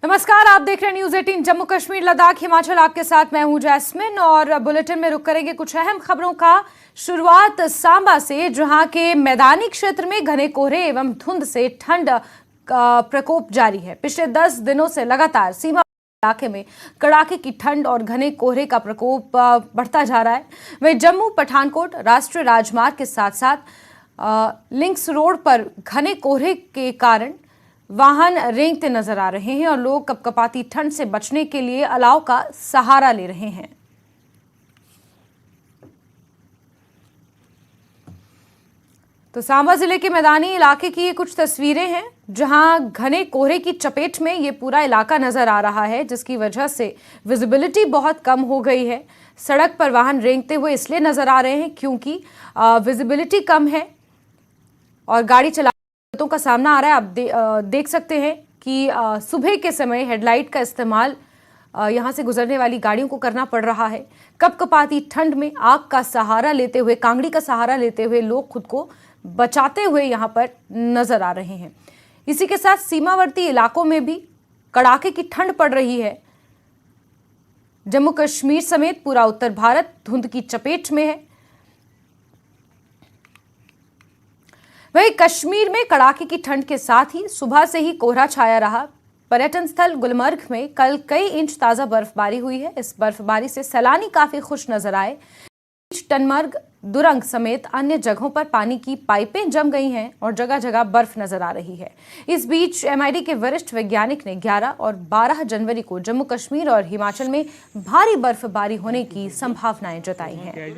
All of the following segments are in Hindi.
नमस्कार, आप देख रहे हैं न्यूज 18 जम्मू कश्मीर लद्दाख हिमाचल। आपके साथ मैं हूं जैस्मिन और बुलेटिन में रुक करेंगे कुछ अहम खबरों का। शुरुआत सांबा से, जहां के मैदानी क्षेत्र में घने कोहरे एवं धुंध से ठंड का प्रकोप जारी है। पिछले 10 दिनों से लगातार सीमा इलाके में कड़ाके की ठंड और घने कोहरे का प्रकोप बढ़ता जा रहा है। वहीं जम्मू पठानकोट राष्ट्रीय राजमार्ग के साथ साथ लिंक्स रोड पर घने कोहरे के कारण वाहन रेंगते नजर आ रहे हैं और लोग कपकपाती ठंड से बचने के लिए अलाव का सहारा ले रहे हैं। तो सांबा जिले के मैदानी इलाके की ये कुछ तस्वीरें हैं, जहां घने कोहरे की चपेट में ये पूरा इलाका नजर आ रहा है, जिसकी वजह से विजिबिलिटी बहुत कम हो गई है। सड़क पर वाहन रेंगते हुए इसलिए नजर आ रहे हैं क्योंकि विजिबिलिटी कम है और गाड़ी का सामना आ रहा है। आप देख सकते हैं कि सुबह के समय हेडलाइट का इस्तेमाल यहां से गुजरने वाली गाड़ियों को करना पड़ रहा है। कपकपाती ठंड में आग का सहारा लेते हुए, कांगड़ी का सहारा लेते हुए लोग खुद को बचाते हुए यहां पर नजर आ रहे हैं। इसी के साथ सीमावर्ती इलाकों में भी कड़ाके की ठंड पड़ रही है। जम्मू कश्मीर समेत पूरा उत्तर भारत धुंध की चपेट में है। वहीं कश्मीर में कड़ाके की ठंड के साथ ही सुबह से ही कोहरा छाया रहा। पर्यटन स्थल गुलमर्ग में कल कई इंच ताजा बर्फबारी हुई है। इस बर्फबारी से सैलानी काफी खुश नजर आए। टनमर्ग, दुरंग समेत अन्य जगहों पर पानी की पाइपें जम गई हैं और जगह जगह बर्फ नजर आ रही है। इस बीच MID के वरिष्ठ वैज्ञानिक ने 11 और 12 जनवरी को जम्मू कश्मीर और हिमाचल में भारी बर्फबारी होने की संभावनाएं जताई हैं।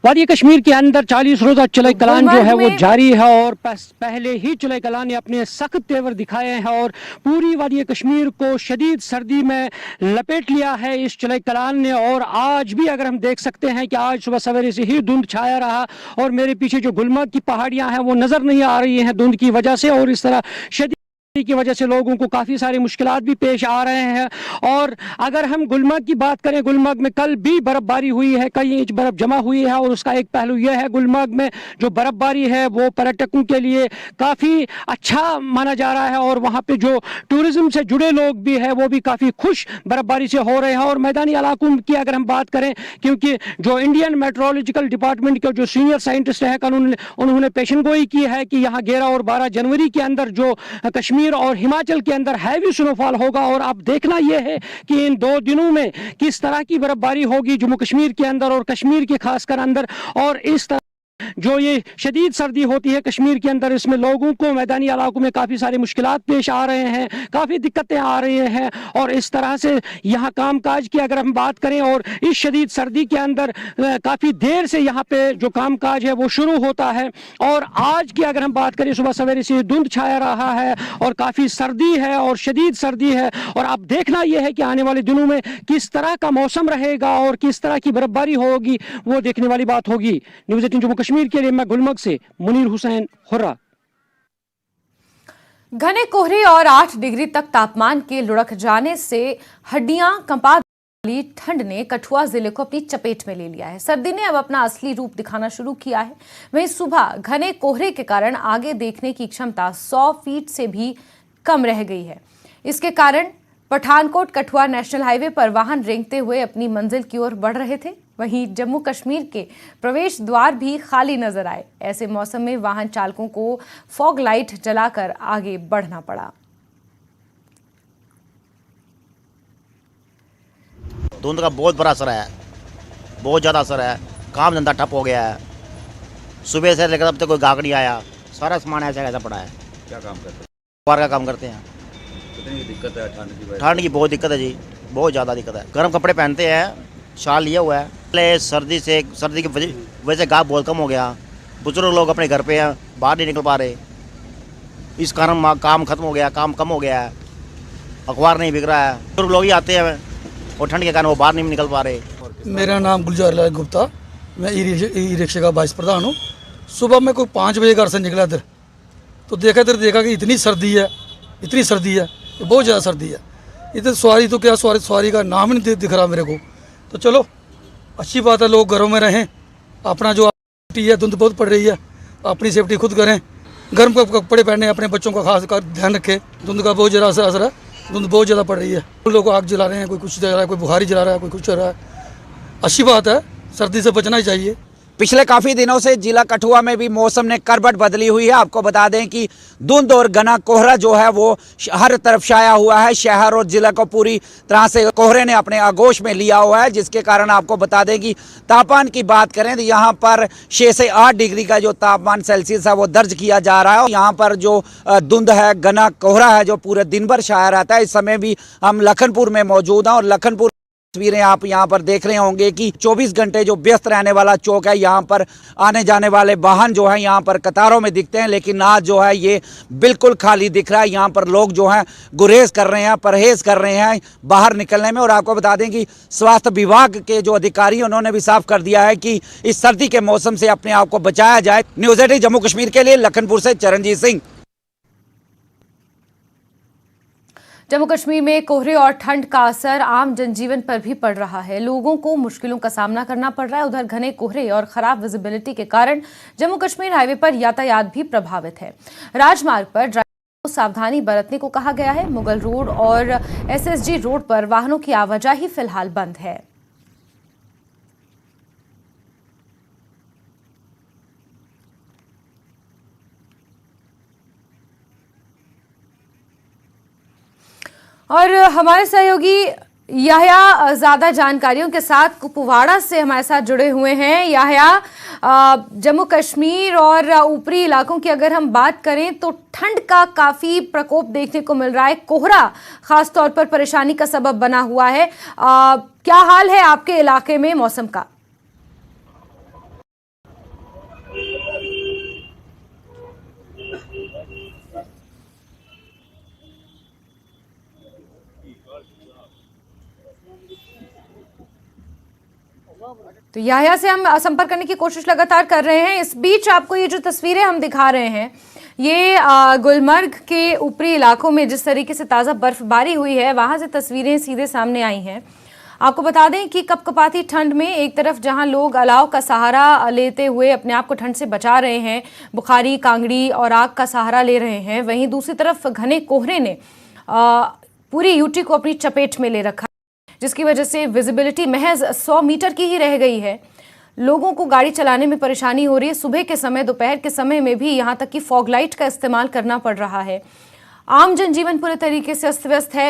वादी कश्मीर के अंदर 40 रोजा चुलाई कलान जो है वो जारी है और पहले ही चुलाई कलान ने अपने सख्त तेवर दिखाए हैं और पूरी वादी कश्मीर को शदीद सर्दी में लपेट लिया है इस चुलाई कलान ने। और आज भी अगर हम देख सकते हैं कि आज सुबह सवेरे से ही धुंध छाया रहा और मेरे पीछे जो गुलमर्ग की पहाड़ियां हैं वो नजर नहीं आ रही हैं धुंध की वजह से, और इस तरह शदीद की वजह से लोगों को काफ़ी सारी मुश्किलात भी पेश आ रहे हैं। और अगर हम गुलमर्ग की बात करें, गुलमर्ग में कल भी बर्फबारी हुई है, कई इंच बर्फ जमा हुई है और उसका एक पहलू यह है गुलमर्ग में जो बर्फबारी है वो पर्यटकों के लिए काफ़ी अच्छा माना जा रहा है और वहाँ पे जो टूरिज्म से जुड़े लोग भी हैं वो भी काफ़ी खुश बर्फबारी से हो रहे हैं। और मैदानी इलाकों की अगर हम बात करें, क्योंकि जो इंडियन मेट्रोलॉजिकल डिपार्टमेंट के जो सीनियर साइंटिस्ट हैं उन्होंने पेशन गोई की है कि यहाँ 11 और 12 जनवरी के अंदर जो कश्मीर और हिमाचल के अंदर हैवी स्नोफॉल होगा। और अब देखना यह है कि इन 2 दिनों में किस तरह की बर्फबारी होगी जम्मू कश्मीर के अंदर और कश्मीर के खासकर अंदर। और इस तरह जो ये शदीद सर्दी होती है कश्मीर के अंदर, इसमें लोगों को मैदानी इलाकों में काफ़ी सारी मुश्किलात पेश आ रहे हैं, काफ़ी दिक्कतें आ रही हैं। और इस तरह से यहाँ कामकाज की अगर हम बात करें और इस शदीद सर्दी के अंदर काफ़ी देर से यहाँ पे जो कामकाज है वो शुरू होता है। और आज की अगर हम बात करें, सुबह सवेरे से धुंध छाया रहा है और काफ़ी सर्दी है और शदीद सर्दी है। और अब देखना यह है कि आने वाले दिनों में किस तरह का मौसम रहेगा और किस तरह की बर्फबारी होगी, वो देखने वाली बात होगी। न्यूज़ 18 जम्मू कश्मीर के लिए मैं गुलमर्ग से मुनीर हुसैन हुर्रा। घने कोहरे और 8 डिग्री तक तापमान के लुढ़क जाने से हड्डियां कंपा वाली ठंड ने कठुआ जिले को अपनी चपेट में ले लिया है। सर्दी ने अब अपना असली रूप दिखाना शुरू किया है। वहीं सुबह घने कोहरे के कारण आगे देखने की क्षमता 100 फीट से भी कम रह गई है। इसके कारण पठानकोट कठुआ नेशनल हाईवे पर वाहन रेंगते हुए अपनी मंजिल की ओर बढ़ रहे थे। वहीं जम्मू कश्मीर के प्रवेश द्वार भी खाली नजर आए। ऐसे मौसम में वाहन चालकों को फॉग लाइट जलाकर आगे बढ़ना पड़ा। धुंध का बहुत बड़ा असर है, बहुत ज़्यादा असर है। काम धंधा ठप हो गया है। सुबह से लेकर अब तक कोई गाहक नहीं आया। सारा सामान ऐसा कैसा पड़ा है। क्या काम करते हैं? बाहर का काम करते हैं। कितनी दिक्कत है ठंड की? ठंड की बहुत दिक्कत है जी, बहुत ज़्यादा दिक्कत है। गर्म कपड़े पहनते हैं, शाल लिया हुआ है। पहले सर्दी की वजह से गाहक बहुत कम हो गया। बुजुर्ग लोग अपने घर पे हैं, बाहर नहीं निकल पा रहे। इस कारण काम खत्म हो गया, काम कम हो गया है। अखबार नहीं बिक रहा है। बुजुर्ग लोग ही आते हैं और ठंड के कारण वो बाहर नहीं निकल पा रहे। मेरा नाम गुलजार लाल गुप्ता, मैं ई रिक्शे का वाइस प्रधान हूँ। सुबह में कोई 5 बजे घर से निकला इधर, तो देखा कि इतनी सर्दी है, बहुत ज़्यादा सर्दी है। इधर सवारी तो क्या, सवारी का नाम ही नहीं दिख रहा मेरे को। तो चलो अच्छी बात है, लोग घरों में रहें, अपना जो सेफ्टी है, धुंध बहुत पड़ रही है, अपनी सेफ्टी खुद करें। गर्म कपड़े पहने, अपने बच्चों का खास कर ध्यान रखें। धुंध का बहुत ज़्यादा असर है, धुंध बहुत ज़्यादा पड़ रही है। लोग आग जला रहे हैं, कोई कुछ जला रहा है, कोई बुखारी जला रहा है, कोई कुछ कर रहा है। अच्छी बात है, सर्दी से बचना ही चाहिए। पिछले काफ़ी दिनों से जिला कठुआ में भी मौसम ने करवट बदली हुई है। आपको बता दें कि धुंध और घना कोहरा जो है वो हर तरफ छाया हुआ है। शहर और जिला को पूरी तरह से कोहरे ने अपने आगोश में लिया हुआ है, जिसके कारण आपको बता दें कि तापमान की बात करें तो यहाँ पर 6 से 8 डिग्री का जो तापमान सेल्सियस है वो दर्ज किया जा रहा है। यहाँ पर जो धुंध है, घना कोहरा है जो पूरे दिन भर छाया रहता है। इस समय भी हम लखनपुर में मौजूद हैं और लखनपुर तस्वीरें आप यहाँ पर देख रहे होंगे कि 24 घंटे जो व्यस्त रहने वाला चौक है, यहाँ पर आने जाने वाले वाहन जो है यहाँ पर कतारों में दिखते हैं, लेकिन आज जो है ये बिल्कुल खाली दिख रहा है। यहाँ पर लोग जो हैं गुरेज कर रहे हैं, परहेज कर रहे हैं बाहर निकलने में। और आपको बता दें कि स्वास्थ्य विभाग के जो अधिकारी उन्होंने भी साफ कर दिया है कि इस सर्दी के मौसम से अपने आप को बचाया जाए। न्यूज़ 18 जम्मू कश्मीर के लिए लखनपुर से चरणजीत सिंह। जम्मू कश्मीर में कोहरे और ठंड का असर आम जनजीवन पर भी पड़ रहा है। लोगों को मुश्किलों का सामना करना पड़ रहा है। उधर घने कोहरे और खराब विजिबिलिटी के कारण जम्मू कश्मीर हाईवे पर यातायात भी प्रभावित है। राजमार्ग पर ड्राइवरों को सावधानी बरतने को कहा गया है। मुगल रोड और एसएसजी रोड पर वाहनों की आवाजाही फिलहाल बंद है। और हमारे सहयोगी याह्या ज्यादा जानकारियों के साथ कुपवाड़ा से हमारे साथ जुड़े हुए हैं। याह्या, जम्मू कश्मीर और ऊपरी इलाकों की अगर हम बात करें तो ठंड का काफी प्रकोप देखने को मिल रहा है। कोहरा खास तौर पर परेशानी का सबब बना हुआ है। क्या हाल है आपके इलाके में मौसम का? तो याह्या से हम संपर्क करने की कोशिश लगातार कर रहे हैं। इस बीच आपको ये जो तस्वीरें हम दिखा रहे हैं, ये गुलमर्ग के ऊपरी इलाकों में जिस तरीके से ताज़ा बर्फबारी हुई है, वहां से तस्वीरें सीधे सामने आई हैं। आपको बता दें कि कपकपाती ठंड में एक तरफ जहां लोग अलाव का सहारा लेते हुए अपने आप को ठंड से बचा रहे हैं, बुखारी, कांगड़ी और आग का सहारा ले रहे हैं, वहीं दूसरी तरफ घने कोहरे ने पूरी यूटी को अपनी चपेट में ले रखा, जिसकी वजह से विजिबिलिटी महज 100 मीटर की ही रह गई है। लोगों को गाड़ी चलाने में परेशानी हो रही है। सुबह के समय, दोपहर के समय में भी यहाँ तक कि फॉग लाइट का इस्तेमाल करना पड़ रहा है। आम जनजीवन पूरे तरीके से अस्त व्यस्त है।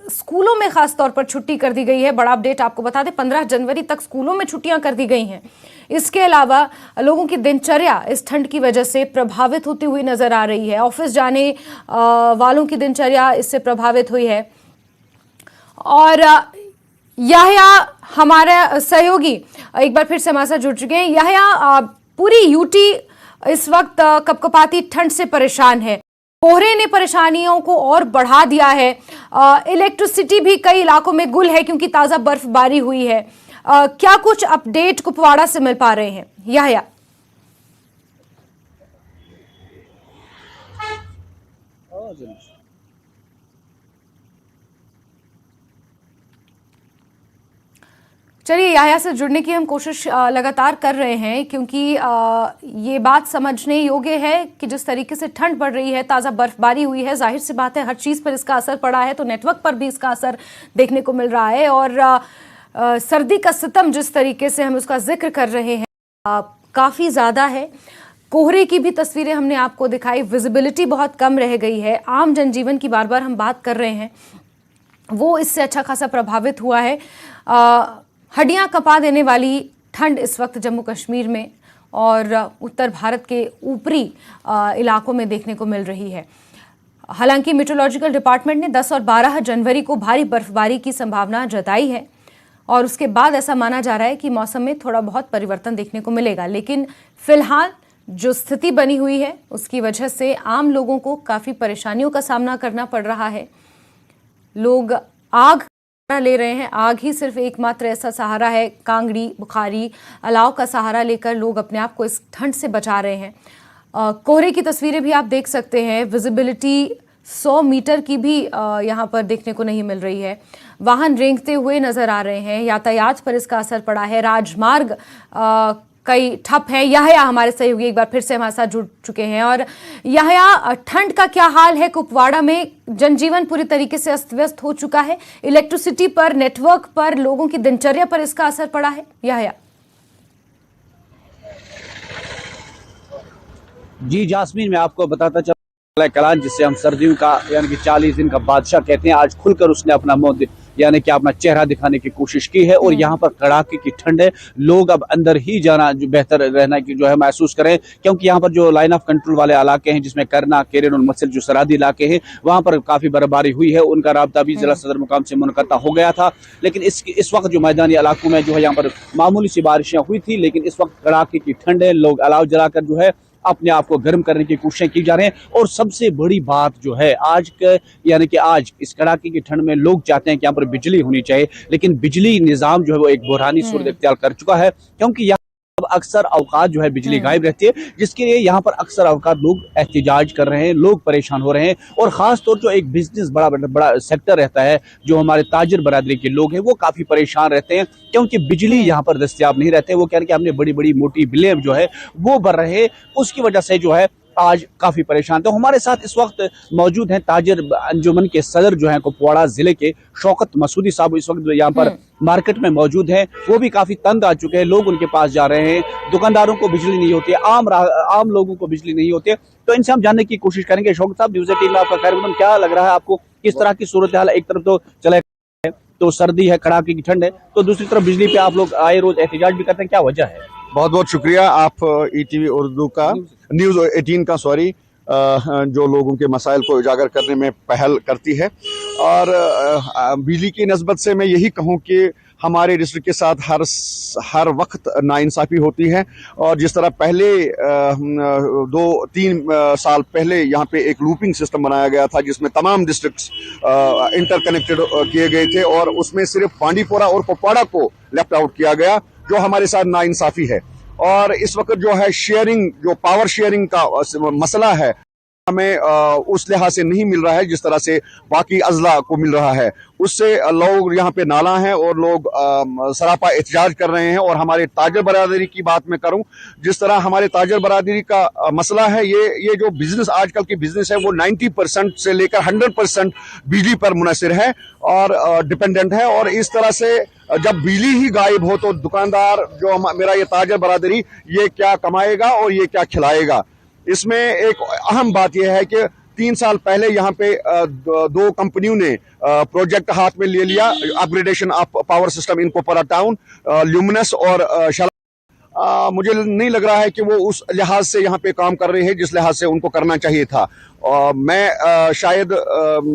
स्कूलों में खास तौर पर छुट्टी कर दी गई है। बड़ा अपडेट आपको बता दें, 15 जनवरी तक स्कूलों में छुट्टियां कर दी गई हैं। इसके अलावा लोगों की दिनचर्या इस ठंड की वजह से प्रभावित होती हुई नजर आ रही है। ऑफिस जाने वालों की दिनचर्या इससे प्रभावित हुई है। और याह्या हमारा सहयोगी एक बार फिर से हमारे साथ जुड़ चुके हैं। याह्या, पूरी यूटी इस वक्त कपकपाती ठंड से परेशान है। कोहरे ने परेशानियों को और बढ़ा दिया है। इलेक्ट्रिसिटी भी कई इलाकों में गुल है क्योंकि ताज़ा बर्फबारी हुई है। क्या कुछ अपडेट कुपवाड़ा से मिल पा रहे हैं याह्या? चलिए, याह्या से जुड़ने की हम कोशिश लगातार कर रहे हैं, क्योंकि ये बात समझने योग्य है कि जिस तरीके से ठंड बढ़ रही है, ताज़ा बर्फबारी हुई है, जाहिर सी बात है हर चीज़ पर इसका असर पड़ा है, तो नेटवर्क पर भी इसका असर देखने को मिल रहा है। और सर्दी का सितम जिस तरीके से हम उसका जिक्र कर रहे हैं काफ़ी ज़्यादा है। कोहरे की भी तस्वीरें हमने आपको दिखाई, विजिबिलिटी बहुत कम रह गई है। आम जनजीवन की बार बार हम बात कर रहे हैं, वो इससे अच्छा खासा प्रभावित हुआ है। हड्डियां कपा देने वाली ठंड इस वक्त जम्मू कश्मीर में और उत्तर भारत के ऊपरी इलाकों में देखने को मिल रही है। हालांकि मेट्रोलॉजिकल डिपार्टमेंट ने 10 और 12 जनवरी को भारी बर्फबारी की संभावना जताई है और उसके बाद ऐसा माना जा रहा है कि मौसम में थोड़ा बहुत परिवर्तन देखने को मिलेगा। लेकिन फिलहाल जो स्थिति बनी हुई है उसकी वजह से आम लोगों को काफ़ी परेशानियों का सामना करना पड़ रहा है। लोग आग ले रहे हैं। आग ही सिर्फ एकमात्र ऐसा सहारा है। कांगड़ी, बुखारी, अलाव का सहारा लेकर लोग अपने आप को इस ठंड से बचा रहे हैं। कोहरे की तस्वीरें भी आप देख सकते हैं। विजिबिलिटी 100 मीटर की भी यहाँ पर देखने को नहीं मिल रही है। वाहन रेंगते हुए नजर आ रहे हैं। यातायात पर इसका असर पड़ा है। राजमार्ग कई ठप हैं। याहया हमारे सहयोगी एक बार फिर से हमारे साथ जुड़ चुके हैं। और याहया, ठंड का क्या हाल है कुपवाड़ा में? जनजीवन पूरी तरीके से अस्त व्यस्त हो चुका है। इलेक्ट्रिसिटी पर, नेटवर्क पर, लोगों की दिनचर्या पर इसका असर पड़ा है। याहया जी जास्मीन, मैं आपको बताता चलूं, कलान जिसे हम सर्दियों का यानी कि 40 दिन का बादशाह कहते हैं, आज खुलकर उसने अपना मुंह यानी कि अपना चेहरा दिखाने की कोशिश की है। और यहाँ पर कड़ाके की ठंड है, लोग अब अंदर ही जाना जो बेहतर रहना की जो है महसूस करें, क्योंकि यहाँ पर जो लाइन ऑफ कंट्रोल वाले इलाके हैं जिसमें करना, केरन और मसल जो सरहदी इलाके हैं, वहाँ पर काफी बर्फबारी हुई है। उनका राब्ता भी जिला सदर मुकाम से मुनक़ता हो गया था, लेकिन इस वक्त जो मैदानी इलाकों में जो है यहाँ पर मामूली सी बारिशें हुई थी, लेकिन इस वक्त कड़ाके की ठंड है। लोग अलाव जलाकर जो है अपने आप को गर्म करने की कोशिशें की जा रहे हैं। और सबसे बड़ी बात जो है आज के यानी कि आज इस कड़ाके की ठंड में लोग चाहते हैं कि यहाँ पर बिजली होनी चाहिए, लेकिन बिजली निजाम जो है वो एक बुरहानी सूरत इख्तियार कर चुका है, क्योंकि यहाँ अब अक्सर अवकात जो है बिजली गायब रहती है, जिसके लिए यहाँ पर अक्सर अवकात लोग एहतिजाज कर रहे हैं, लोग परेशान हो रहे हैं। और खास तौर जो एक बिजनेस बड़ा सेक्टर रहता है, जो हमारे ताजिर बरादरी के लोग हैं, वो काफी परेशान रहते हैं, क्योंकि बिजली यहाँ पर दस्तयाब नहीं रहते। वो कह रहे हैं कि हमने बड़ी बड़ी मोटी बिलें जो है वो भर रहे, उसकी वजह से जो है आज काफी परेशान थे। हमारे साथ इस वक्त मौजूद हैं ताजिर अंजुमन के सदर जो हैं कुपवाड़ा जिले के शौकत मसूदी साहब, इस वक्त यहाँ पर मार्केट में मौजूद हैं। वो भी काफी तंग आ चुके हैं, लोग उनके पास जा रहे हैं, दुकानदारों को बिजली नहीं होती है, आम लोगों को बिजली नहीं होती है। तो इनसे हम जानने की कोशिश करेंगे। शौकत साहब, न्यूज़ 18 में आपका खैर, क्या लग रहा है आपको, किस तरह की सूरत हाल? एक तरफ तो चले तो सर्दी है, कड़ाके की ठंड है, तो दूसरी तरफ बिजली पे आप लोग आए रोज एहतिजाज भी करते हैं, क्या वजह है? बहुत बहुत शुक्रिया आप ईटीवी उर्दू का, न्यूज़ 18 का सॉरी, जो लोगों के मसाइल को उजागर करने में पहल करती है। और बिजली की नस्बत से मैं यही कहूँ कि हमारे डिस्ट्रिक्ट के साथ हर वक्त नाइंसाफ़ी होती है। और जिस तरह पहले 2-3 साल पहले यहाँ पे एक लूपिंग सिस्टम बनाया गया था, जिसमें तमाम डिस्ट्रिक्ट्स इंटरकनेक्टेड किए गए थे, और उसमें सिर्फ बांडीपोरा और कुपवाड़ा को लेफ्ट आउट किया गया, जो हमारे साथ नाइंसाफ़ी है। और इस वक्त जो है शेयरिंग, जो पावर शेयरिंग का मसला है, हमें उस लिहाज से नहीं मिल रहा है जिस तरह से बाकी अजला को मिल रहा है। उससे लोग यहाँ पे नाला हैं और लोग सरापा एहतजाज कर रहे हैं। और हमारे ताजर बरादरी की बात मैं करूं, जिस तरह हमारे ताजर बरादरी का मसला है, ये जो बिजनेस आजकल की बिजनेस है वो 90% से लेकर 100% बिजली पर मुनहसर है और डिपेंडेंट है। और इस तरह से जब बिजली ही गायब हो तो दुकानदार, जो मेरा ये ताजर बरादरी, ये क्या कमाएगा और ये क्या खिलाएगा? इसमें एक अहम बात यह है कि 3 साल पहले यहाँ पे 2 कंपनियों ने प्रोजेक्ट हाथ में ले लिया, upgradation of power system in Kupwara town, luminous और मुझे नहीं लग रहा है कि वो उस लिहाज से यहाँ पे काम कर रहे हैं जिस लिहाज से उनको करना चाहिए था। मैं शायद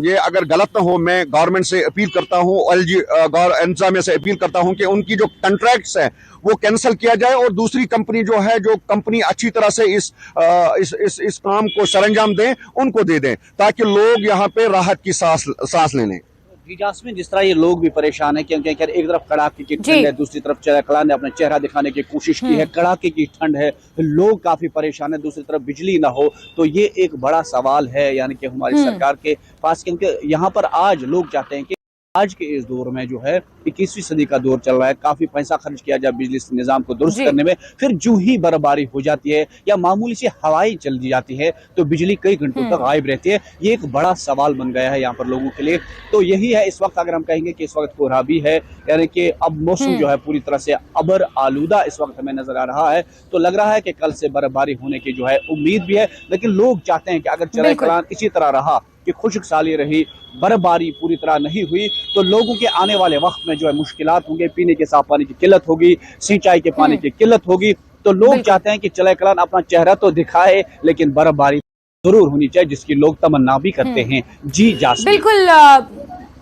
ये अगर गलत ना हो, मैं गवर्नमेंट से अपील करता हूँ, एलजी इंतजामिया से अपील करता हूँ कि उनकी जो कॉन्ट्रैक्ट्स हैं वो कैंसिल किया जाए और दूसरी कंपनी जो है, जो कंपनी अच्छी तरह से इस काम को सरंजाम दें, उनको दे दें, ताकि लोग यहाँ पे राहत की सांस ले लें। जी जास्मीन, जिस तरह ये लोग भी परेशान हैं, क्योंकि एक तरफ कड़ाके की ठंड है, दूसरी तरफ चरकला ने अपना चेहरा दिखाने की कोशिश की है, कड़ाके की ठंड है, लोग काफी परेशान है, दूसरी तरफ बिजली ना हो, तो ये एक बड़ा सवाल है यानी कि हमारी सरकार के पास, क्योंकि यहाँ पर आज लोग चाहते हैं कि आज के इस दौर में जो है 21वीं सदी का दौर चल रहा है, काफी पैसा खर्च किया जाए बिजली निजाम को दुरुस्त करने में, फिर जो ही बर्फबारी हो जाती है या मामूली सी हवाएं चल दी जाती है तो बिजली कई घंटों तक गायब रहती है। ये एक बड़ा सवाल बन गया है यहाँ पर लोगों के लिए। तो यही है इस वक्त, अगर हम कहेंगे कि इस वक्त कोहरा भी है, यानी कि अब मौसम जो है पूरी तरह से अबर आलूदा इस वक्त हमें नजर आ रहा है, तो लग रहा है कि कल से बर्फबारी होने की जो है उम्मीद भी है। लेकिन लोग चाहते हैं कि अगर चले कलान इसी तरह रहा कि खुशक साली रही, बर्फबारी पूरी तरह नहीं हुई, तो लोगों के आने वाले वक्त में जो है मुश्किलात होंगे, पीने के साफ पानी की किल्लत होगी, सिंचाई के पानी की किल्लत होगी। तो लोग चाहते हैं कि चले कलान अपना चेहरा तो दिखाए, लेकिन बर्फबारी जरूर होनी चाहिए, जिसकी लोग तमन्ना भी करते हैं। जी जास्मीन,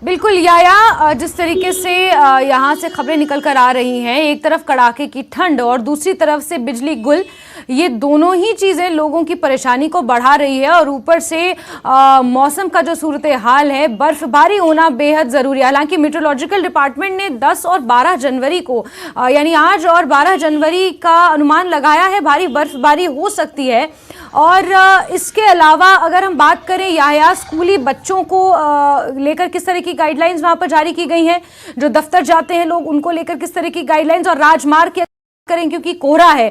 बिल्कुल याया, जिस तरीके से यहाँ से खबरें निकल कर आ रही हैं, एक तरफ कड़ाके की ठंड और दूसरी तरफ से बिजली गुल, ये दोनों ही चीज़ें लोगों की परेशानी को बढ़ा रही है। और ऊपर से मौसम का जो सूरत हाल है, बर्फबारी होना बेहद ज़रूरी है। हालांकि मीटरोलॉजिकल डिपार्टमेंट ने 10 और 12 जनवरी को यानी आज और 12 जनवरी का अनुमान लगाया है भारी बर्फबारी हो सकती है। और इसके अलावा अगर हम बात करें याया, स्कूली बच्चों को लेकर किस तरह की गाइडलाइंस वहाँ पर जारी की गई हैं, जो दफ्तर जाते हैं लोग, उनको लेकर किस तरह की गाइडलाइंस, और राजमार्ग के करें क्योंकि कोहरा है,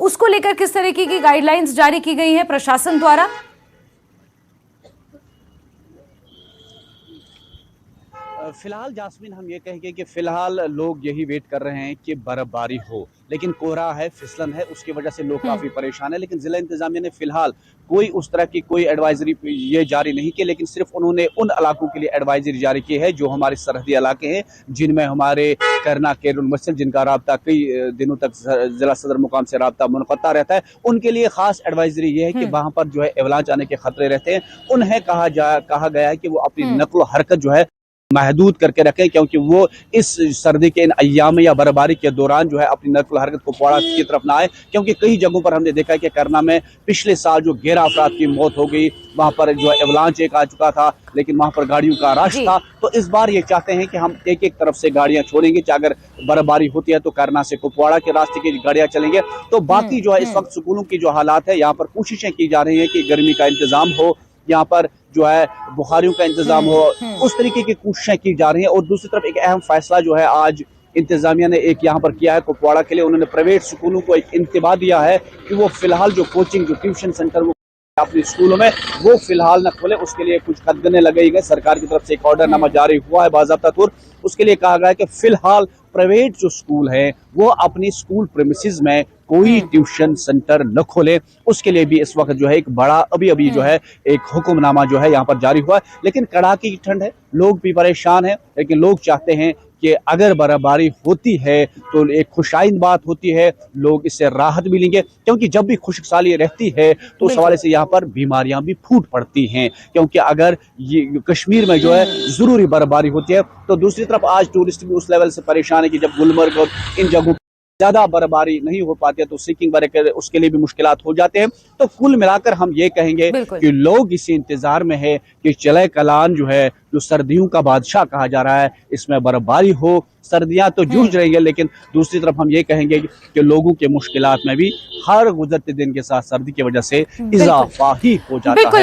उसको लेकर किस तरीके की गाइडलाइंस जारी की गई है प्रशासन द्वारा? फिलहाल जास्मीन हम ये कहेंगे कि फिलहाल लोग यही वेट कर रहे हैं कि बर्फबारी हो, लेकिन कोहरा है, फिसलन है, उसकी वजह से लोग काफी परेशान है। लेकिन जिला इंतजामिया ने फिलहाल कोई उस तरह की कोई एडवाइजरी ये जारी नहीं की, लेकिन सिर्फ उन्होंने उन इलाकों के लिए एडवाइजरी जारी की है जो हमारे सरहदी इलाके हैं, जिनमें हमारे करना केरुल मस्जिद, जिनका राब्ता कई दिनों तक जिला सदर मुकाम से राब्ता मुनक़ता रहता है, उनके लिए खास एडवाइजरी ये है कि वहां पर जो है एवलांच आने के खतरे रहते हैं। उन्हें कहा गया है कि वो अपनी नक्ल हरकत जो है महदूद करके रखें, क्योंकि वो इस सर्दी के इन अय्याम या बर्फबारी के दौरान जो है अपनी नक्ल हरकत कुपवाड़ा की तरफ ना आए, क्योंकि कई जगहों पर हमने देखा है कि करना में पिछले साल जो 11 अफराद की मौत हो गई, वहां पर जो है एवलांच एक आ चुका था, लेकिन वहां पर गाड़ियों का रश था। तो इस बार ये चाहते हैं कि हम एक एक तरफ से गाड़ियां छोड़ेंगे, कि अगर बर्फबारी होती है तो करना से कुपवाड़ा के रास्ते की गाड़ियां चलेंगे। तो बाकी जो है इस वक्त स्कूलों की जो हालात है, यहाँ पर कोशिशें की जा रही है कि गर्मी का इंतजाम हो, यहाँ पर जो है बुखारियों का इंतजाम हो, उस तरीके की कोशिशें की जा रही हैं। और दूसरी तरफ एक अहम फैसला जो है आज इंतजामिया ने एक यहाँ पर किया है कुपवाड़ा के लिए, उन्होंने प्राइवेट स्कूलों को एक इंतबाह दिया है कि वो फिलहाल जो कोचिंग, जो ट्यूशन सेंटर वो अपने स्कूलों में वो फिलहाल न खोले। उसके लिए कुछ कदगने लगाई गई, सरकार की तरफ से एक ऑर्डरनामा जारी हुआ है बाज़ाब्ता तौर। उसके लिए कहा गया है कि फिलहाल प्राइवेट जो स्कूल है वो अपनी स्कूल प्रेमिसेस में कोई ट्यूशन सेंटर न खोले। उसके लिए भी इस वक्त जो है एक बड़ा अभी जो है एक हुक्मनामा जो है यहाँ पर जारी हुआ है। लेकिन कड़ाके की ठंड है, लोग भी परेशान हैं, लेकिन लोग चाहते हैं कि अगर बर्फबारी होती है तो एक खुशाइन बात होती है, लोग इससे राहत मिलेंगे, क्योंकि जब भी खुशहाली रहती है तो उस हवाले से यहाँ पर बीमारियां भी फूट पड़ती हैं। क्योंकि अगर ये कश्मीर में जो है जरूरी बर्फबारी होती है, तो दूसरी तरफ आज टूरिस्ट भी उस लेवल से परेशान है कि जब गुलमर्ग और इन जगहों ज्यादा बर्फबारी नहीं हो पाती है तो सिकिंग वगैरह उसके लिए भी मुश्किलात हो जाते हैं। तो कुल मिलाकर हम ये कहेंगे कि लोग इसी इंतजार में है कि चिले कलान जो है, जो सर्दियों का बादशाह कहा जा रहा है, इसमें बर्फबारी हो। सर्दियां तो जूझ रही है, लेकिन दूसरी तरफ हम ये कहेंगे कि लोगों के मुश्किलात में भी हर गुजरते दिन के साथ सर्दी की वजह से इजाफा ही हो जाता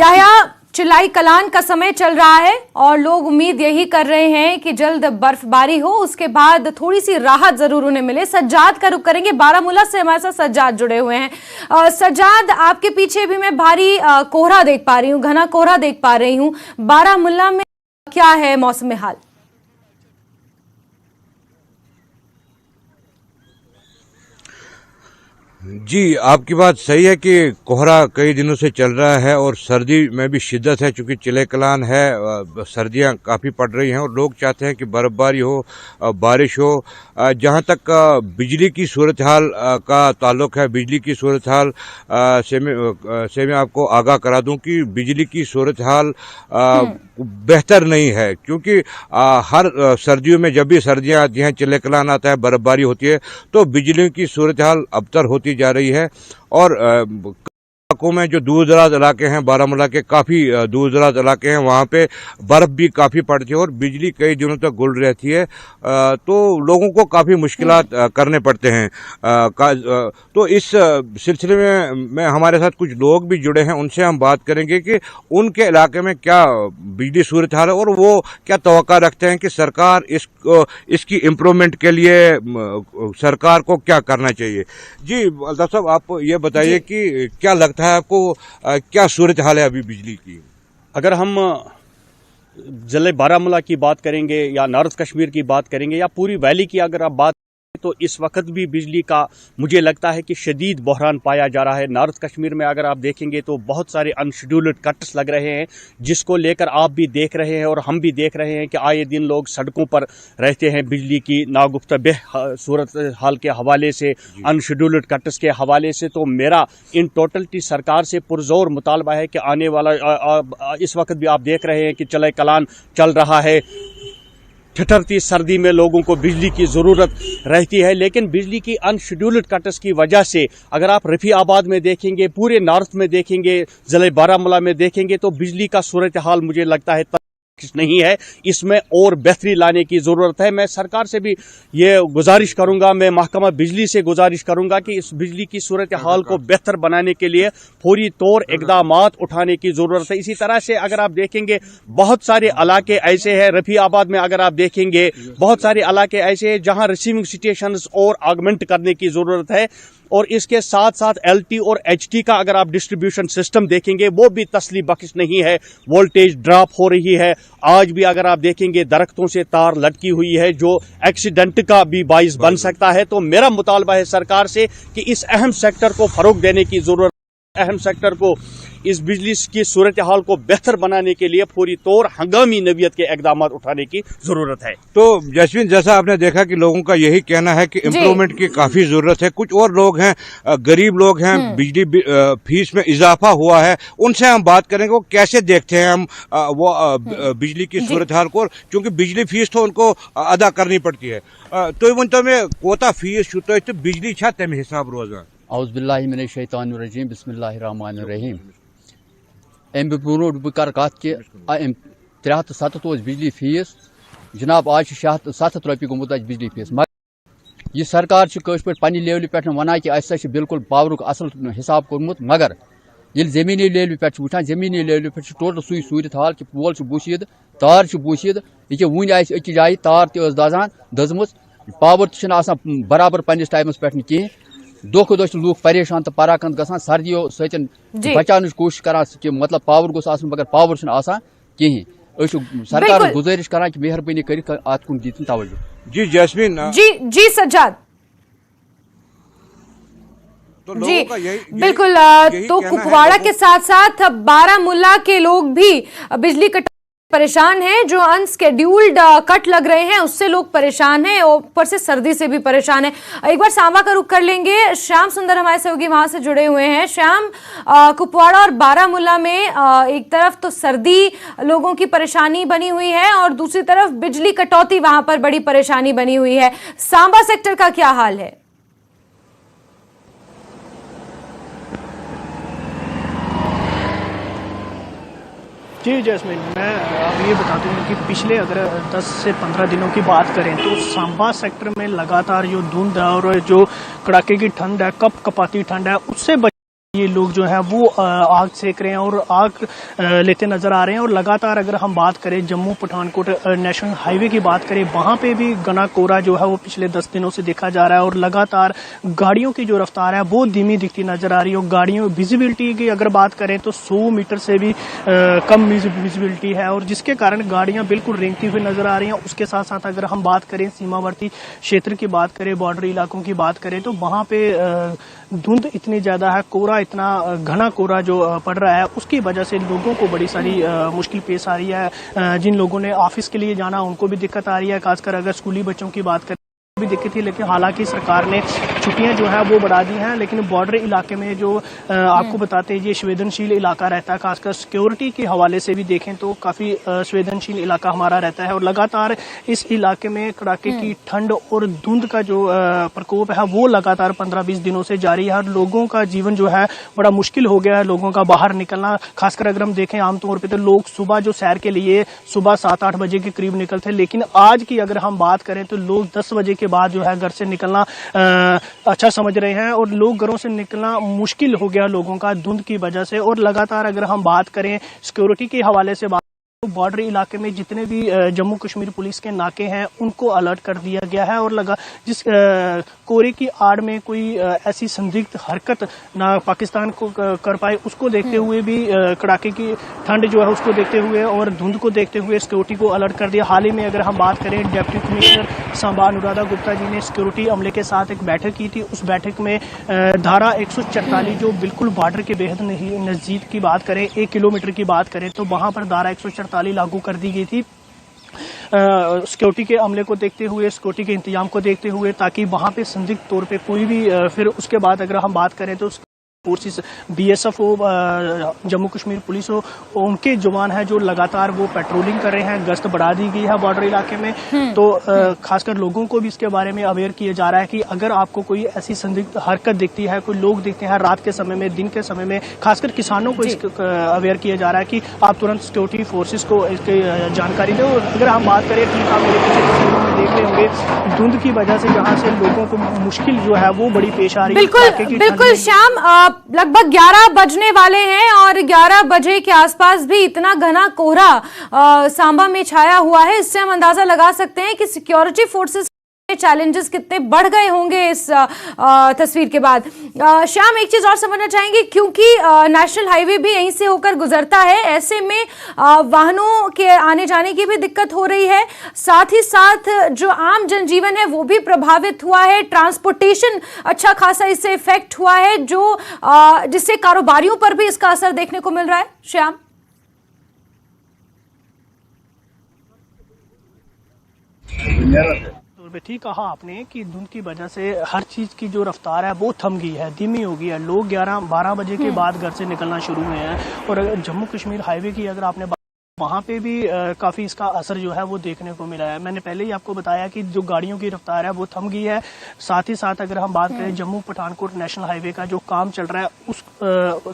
है। चिलाई कलान का समय चल रहा है और लोग उम्मीद यही कर रहे हैं कि जल्द बर्फबारी हो, उसके बाद थोड़ी सी राहत जरूर उन्हें मिले। सज्जाद का रुख करेंगे, बारामूला से हमारे साथ सज्जाद जुड़े हुए हैं। सज्जाद, आपके पीछे भी मैं भारी कोहरा देख पा रही हूँ, घना कोहरा देख पा रही हूँ। बारामूला में क्या है मौसम हाल? जी, आपकी बात सही है कि कोहरा कई दिनों से चल रहा है और सर्दी में भी शिद्दत है, चूंकि चिले कलान है, सर्दियां काफ़ी पड़ रही हैं और लोग चाहते हैं कि बर्फबारी हो, बारिश हो। जहां तक बिजली की सूरत हाल का ताल्लुक है, बिजली की सूरत हाल से मैं आपको आगाह करा दूं कि बिजली की सूरत हाल बेहतर नहीं है, क्योंकि हर सर्दियों में जब भी सर्दियां आती हैं, चिले कलान आता है, बर्फबारी होती है, तो बिजली की सूरत हाल अबतर होती जा रही है। और इलाकों में जो दूर दराज इलाके हैं, बारामूला के काफ़ी दूर दराज इलाके हैं, वहाँ पे बर्फ़ भी काफ़ी पड़ती है और बिजली कई दिनों तक गुल रहती है, तो लोगों को काफ़ी मुश्किलात करने पड़ते हैं। तो इस सिलसिले में हमारे साथ कुछ लोग भी जुड़े हैं, उनसे हम बात करेंगे कि उनके इलाके में क्या बिजली सूरत हाल है और वो क्या तवक्का रखते हैं कि सरकार इसकी इम्प्रूवमेंट के लिए सरकार को क्या करना चाहिए। जी अल्ताफ साहब, आप ये बताइए कि क्या लगता है आपको, क्या सूरत हाल है अभी बिजली की? अगर हम जिले बारामूला की बात करेंगे या नॉर्थ कश्मीर की बात करेंगे या पूरी वैली की अगर आप बात तो इस वक्त भी बिजली का मुझे लगता है कि शदीद बहरान पाया जा रहा है। नॉर्थ कश्मीर में अगर आप देखेंगे तो बहुत सारे अनशेड्यूल्ड कट्स लग रहे हैं, जिसको लेकर आप भी देख रहे हैं और हम भी देख रहे हैं कि आए दिन लोग सड़कों पर रहते हैं बिजली की नागुफ्ता सूरत हाल के हवाले से, अनशेड्यूल्ड कट्स के हवाले से। तो मेरा इन टोटलिटी सरकार से पुरजोर मुतालबा है कि आने वाला इस वक्त भी आप देख रहे हैं कि चिले कलान चल रहा है, ठिठुरती सर्दी में लोगों को बिजली की ज़रूरत रहती है, लेकिन बिजली की अनशेड्यूल्ड कट्स की वजह से अगर आप रफ़ी आबाद में देखेंगे, पूरे नॉर्थ में देखेंगे, ज़िले बारामूला में देखेंगे तो बिजली का सूरत हाल मुझे लगता है नहीं है, इसमें और बेहतरी लाने की जरूरत है। मैं सरकार से भी ये गुजारिश करूंगा, मैं महकमा बिजली से गुजारिश करूंगा कि इस बिजली की सूरत हाल को बेहतर बनाने के लिए फौरी तौर इकदाम उठाने की जरूरत है। इसी तरह से अगर आप देखेंगे बहुत सारे इलाके ऐसे हैं, रफीआबाद में अगर आप देखेंगे बहुत सारे इलाके ऐसे हैं जहां रिसीविंग स्टेशंस और ऑगमेंट करने की जरूरत है। और इसके साथ साथ LT और HT का अगर आप डिस्ट्रीब्यूशन सिस्टम देखेंगे वो भी तसली बख्श नहीं है, वोल्टेज ड्रॉप हो रही है। आज भी अगर आप देखेंगे दरख्तों से तार लटकी हुई है जो एक्सीडेंट का भी बाइस बन सकता है। तो मेरा मुतालबा है सरकार से कि इस अहम सेक्टर को फरोग देने की जरूरत, अहम सेक्टर को इस बिजली की सूरत हाल को बेहतर बनाने के लिए फौरी तौर हंगामी नवीयत के इकदाम उठाने की जरूरत है। तो जसवीन, जैसा आपने देखा कि लोगों का यही कहना है कि इम्प्रूवमेंट की काफी जरूरत है। कुछ और लोग हैं, गरीब लोग हैं, बिजली फीस में इजाफा हुआ है, उनसे हम बात करेंगे वो कैसे देखते हैं हम बिजली की सूरत हाल को, क्योंकि बिजली फीस तो उनको अदा करनी पड़ती है। तो वन तमें कोता फीस तो बिजली छा तमें हिसाब रोजान? औज़ुबिल्लाहि मिनश शैतानिर्रजीम, बिस्मिल्लाहिर्रहमानिर्रहीम। अम ब्रो बह कर कत कि 307 बिजली फीस जनाब, आज 700 रुपये गोमुत बिजली फीस। मगर यह सरकार पे पन्ने लेवल पे वन कि अस बिल्कुल पावर असल हिसाब कोर्मुत, मगर ये जमीनी लेवल पे वुचान, जमीनी लेवल पे टोटल सुई सूरत हाल कि पोल बुशीद, तार बुशीद, ये वन अकि जाए तार तजान दजम, पावर बराबर पन्निस टाइमस पे कहें। दो खुद लूख परेशान तो पराकंद गसान, सर्दियों सतन बचान कोशिश करान कि मतलब पावर गोस आसन, मगर पावर कहें। सरकार गुजारिश करान कि मेहरबानी कर अत कुन दीन तवज्जो। जी जैस्मीन। जी सज्जाद। तो जी बिल्कुल। तो कुपवाड़ा के साथ साथ बारामूला के लोग भी बिजली कट परेशान हैं, जो अनस्केड्यूल्ड कट लग रहे हैं उससे लोग परेशान हैं, और ऊपर से सर्दी से भी परेशान है। एक बार सांबा का रुख कर लेंगे, श्याम सुंदर हमारे सहयोगी वहां से जुड़े हुए हैं। श्याम, कुपवाड़ा और बारामूला में एक तरफ तो सर्दी लोगों की परेशानी बनी हुई है और दूसरी तरफ बिजली कटौती वहां पर बड़ी परेशानी बनी हुई है। सांबा सेक्टर का क्या हाल है? जी जैस्मिन, मैं अब ये बता दूं कि पिछले अगर 10 से 15 दिनों की बात करें तो सांबा सेक्टर में लगातार जो धुंध और जो कड़ाके की ठंड है, कपकपाती ठंड है, उससे ये लोग जो है वो आग सेक रहे हैं और आग लेते नजर आ रहे हैं। और लगातार अगर हम बात करें जम्मू पठानकोट नेशनल हाईवे की बात करें, वहां पे भी घना कोहरा जो है वो पिछले 10 दिनों से देखा जा रहा है और लगातार गाड़ियों की जो रफ्तार है वो धीमी दिखती नजर आ रही है। और गाड़ियों विजिबिलिटी की अगर बात करें तो 100 मीटर से भी कम विजिबिलिटी है और जिसके कारण गाड़ियां बिल्कुल रेंगती हुई नजर आ रही हैं। उसके साथ साथ अगर हम बात करें सीमावर्ती क्षेत्र की बात करें, बॉर्डर इलाकों की बात करें, तो वहां पे धुंध इतनी ज्यादा है, कोहरा इतना घना कोहरा जो पड़ रहा है, उसकी वजह से लोगों को बड़ी सारी मुश्किल पेश आ रही है। जिन लोगों ने ऑफिस के लिए जाना उनको भी दिक्कत आ रही है, खासकर अगर स्कूली बच्चों की बात करें भी दिक्कत थी। लेकिन हालांकि सरकार ने छुट्टियां जो है वो बढ़ा दी हैं, लेकिन बॉर्डर इलाके में जो आपको बताते हैं ये संवेदनशील इलाका रहता है, खासकर सिक्योरिटी के हवाले से भी देखें तो काफी संवेदनशील इलाका हमारा रहता है। और लगातार इस इलाके में कड़ाके की ठंड और धुंध का जो प्रकोप है वो लगातार 15-20 दिनों से जारी है और लोगों का जीवन जो है बड़ा मुश्किल हो गया है, लोगों का बाहर निकलना। खासकर अगर हम देखें आमतौर पर तो लोग सुबह जो सैर के लिए सुबह 7-8 बजे के करीब निकलते, लेकिन आज की अगर हम बात करें तो लोग 10 बजे के बाद जो है घर से निकलना अच्छा समझ रहे हैं और लोग घरों से निकलना मुश्किल हो गया लोगों का धुंध की वजह से। और लगातार अगर हम बात करें सिक्योरिटी के हवाले से तो बॉर्डर इलाके में जितने भी जम्मू कश्मीर पुलिस के नाके हैं उनको अलर्ट कर दिया गया है और जिस कोहरे की आड़ में कोई ऐसी संदिग्ध हरकत ना पाकिस्तान को कर पाए, उसको देखते हुए भी कड़ाके की ठंड जो है उसको देखते हुए और धुंध को देखते हुए सिक्योरिटी को अलर्ट कर दिया। हाल ही में अगर हम बात करें, डिप्टी कमिश्नर सांबा अनुराधा गुप्ता जी ने सिक्योरिटी अमले के साथ एक बैठक की थी। उस बैठक में धारा 144 जो बिल्कुल बॉर्डर के बेहद नजदीक की बात करें, 1 किलोमीटर की बात करें, तो वहां पर धारा 144 लागू कर दी गई थी सिक्योरिटी के अमले को देखते हुए, सिक्योरिटी के इंतजाम को देखते हुए, ताकि वहां पे संदिग्ध तौर पे कोई भी फिर उसके बाद अगर हम बात करें तो फोर्सेस BSF हो, जम्मू कश्मीर पुलिस हो, उनके जवान हैं जो लगातार वो पेट्रोलिंग कर रहे हैं। गश्त बढ़ा दी गई है बॉर्डर इलाके में। तो खासकर लोगों को भी इसके बारे में अवेयर किया जा रहा है कि अगर आपको कोई ऐसी संदिग्ध हरकत दिखती है, कोई लोग दिखते हैं रात के समय में, दिन के समय में, खासकर किसानों को अवेयर किया जा रहा है कि आप तुरंत सिक्योरिटी फोर्सेस को इसकी जानकारी दें। और अगर हम बात करें, ठीक आप मेरे पीछे तस्वीरों में देख रहे होंगे, धुंध की वजह से जहाँ से लोगों को मुश्किल जो है वो बड़ी पेश आ रही है। बिल्कुल श्याम, लगभग 11 बजने वाले हैं और 11 बजे के आसपास भी इतना घना कोहरा सांबा में छाया हुआ है। इससे हम अंदाजा लगा सकते हैं कि सिक्योरिटी फोर्सेस के चैलेंजेस कितने बढ़ गए होंगे इस तस्वीर के बाद। श्याम, एक चीज और समझना चाहेंगे, क्योंकि नेशनल हाईवे भी यहीं से होकर गुजरता है, ऐसे में वाहनों के आने जाने की भी दिक्कत हो रही है, साथ ही साथ जो आम जनजीवन है वो भी प्रभावित हुआ है, ट्रांसपोर्टेशन अच्छा खासा इससे इफेक्ट हुआ है, जो जिससे कारोबारियों पर भी इसका असर देखने को मिल रहा है। श्याम, ठीक कहा आपने कि धुंध की वजह से हर चीज की जो रफ्तार है वो थम गई है, धीमी हो गई है। लोग 11-12 बजे के बाद घर से निकलना शुरू हुए हैं। और जम्मू कश्मीर हाईवे की अगर आपने वहाँ पे भी काफ़ी इसका असर जो है वो देखने को मिला है। मैंने पहले ही आपको बताया कि जो गाड़ियों की रफ्तार है वो थम गई है। साथ ही साथ अगर हम बात करें जम्मू पठानकोट नेशनल हाईवे का जो काम चल रहा है, उस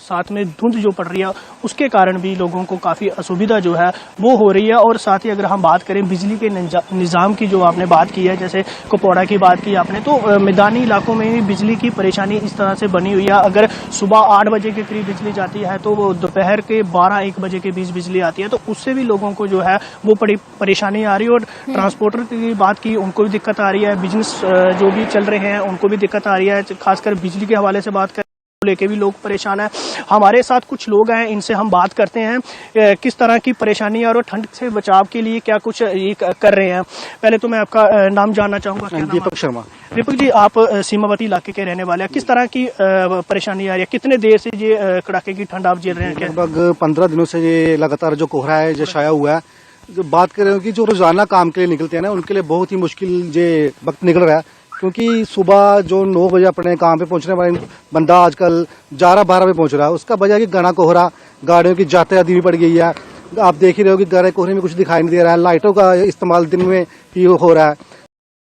साथ में धुंध जो पड़ रही है उसके कारण भी लोगों को काफ़ी असुविधा जो है वो हो रही है। और साथ ही अगर हम बात करें बिजली के निज़ाम की, जो आपने बात की है, जैसे कुपवाड़ा की बात की आपने, तो मैदानी इलाकों में भी बिजली की परेशानी इस तरह से बनी हुई है। अगर सुबह 8 बजे के करीब बिजली जाती है तो दोपहर के 12-1 बजे के बीच बिजली आती है, तो उससे भी लोगों को जो है वो बड़ी परेशानी आ रही है। और ट्रांसपोर्टर की बात की, उनको भी दिक्कत आ रही है। बिजनेस जो भी चल रहे हैं उनको भी दिक्कत आ रही है। खासकर बिजली के हवाले से बात करें लेके भी लोग परेशान हैं। हमारे साथ कुछ लोग हैं, इनसे हम बात करते हैं किस तरह की परेशानी और ठंड से बचाव के लिए क्या कुछ ये कर रहे हैं। पहले तो मैं आपका नाम जानना चाहूंगा। दीपक शर्मा। दीपक जी, आप सीमावर्ती इलाके के रहने वाले हैं, किस तरह की परेशानी आ रही है? कितने देर से ये कड़ाके की ठंड आप झेल रहे हैं? लगभग 15 दिनों से ये लगातार जो कोहरा है जो छाया हुआ है। जो बात करें कि जो रोजाना काम के लिए निकलते हैं ना, उनके लिए बहुत ही मुश्किल ये वक्त निकल रहा है, क्योंकि सुबह जो 9 बजे अपने काम पे पहुंचने वाले बंदा आजकल 11-12 बजे पहुंच रहा है। उसका वजह कि घना कोहरा, गाड़ियों की यातायात भी बढ़ गई है। आप देख ही रहे हो कि घने कोहरे में कुछ दिखाई नहीं दे रहा है, लाइटों का इस्तेमाल दिन में ही हो रहा है।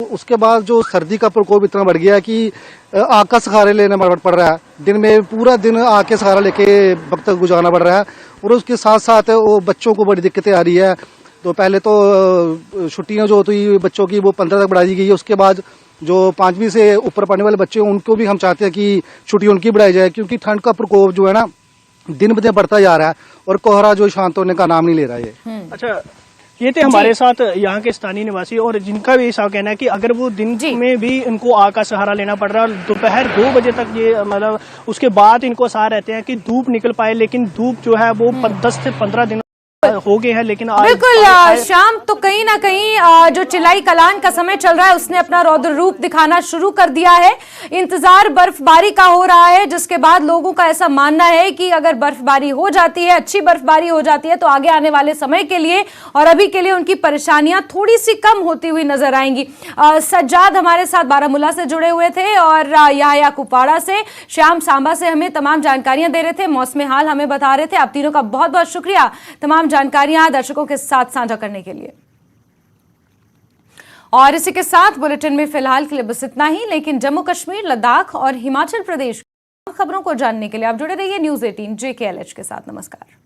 उसके बाद जो सर्दी का प्रकोप इतना बढ़ गया है कि आग का सहारा लेना पड़ रहा है। दिन में पूरा दिन आग के सहारा लेके वक्त गुजारना पड़ रहा है। और उसके साथ साथ वो बच्चों को बड़ी दिक्कतें आ रही है। तो पहले तो छुट्टियां जो होती बच्चों की वो 15 तक बढ़ा दी गई है। उसके बाद जो 5वीं से ऊपर पढ़ने वाले बच्चे हैं उनको भी हम चाहते हैं कि छुट्टी उनकी बढ़ाई जाए, क्योंकि ठंड का प्रकोप जो है ना दिन ब दिन बढ़ता जा रहा है और कोहरा जो शांत होने का नाम नहीं ले रहा है। अच्छा, ये थे हमारे साथ यहाँ के स्थानीय निवासी, और जिनका भी ऐसा कहना है कि अगर वो दिन में भी इनको आग का सहारा लेना पड़ रहा है, दोपहर 2 बजे तक ये मतलब उसके बाद इनको सहारा रहते हैं कि धूप निकल पाए, लेकिन धूप जो है वो 10 से 15 दिन हो गए हैं। लेकिन बिल्कुल शाम, तो कहीं ना कहीं जो चिलाई कलान का समय चल रहा है उसने अपना रौद्र रूप दिखाना शुरू कर दिया है। इंतजार बर्फबारी का हो रहा है, जिसके बाद लोगों का ऐसा मानना है कि अगर बर्फबारी हो जाती है, अच्छी बर्फबारी हो जाती है, तो आगे आने वाले समय के लिए और अभी के लिए उनकी परेशानियां थोड़ी सी कम होती हुई नजर आएंगी। सज्जाद हमारे साथ बारामूला से जुड़े हुए थे और याया कुपवाड़ा से, श्याम सांबा से हमें तमाम जानकारियां दे रहे थे, मौसम हाल हमें बता रहे थे। आप तीनों का बहुत बहुत शुक्रिया तमाम जानकारियां दर्शकों के साथ साझा करने के लिए। और इसी के साथ बुलेटिन में फिलहाल के लिए बस इतना ही, लेकिन जम्मू कश्मीर, लद्दाख और हिमाचल प्रदेश की खबरों को जानने के लिए आप जुड़े रहिए न्यूज़ 18 JKLH के साथ। नमस्कार।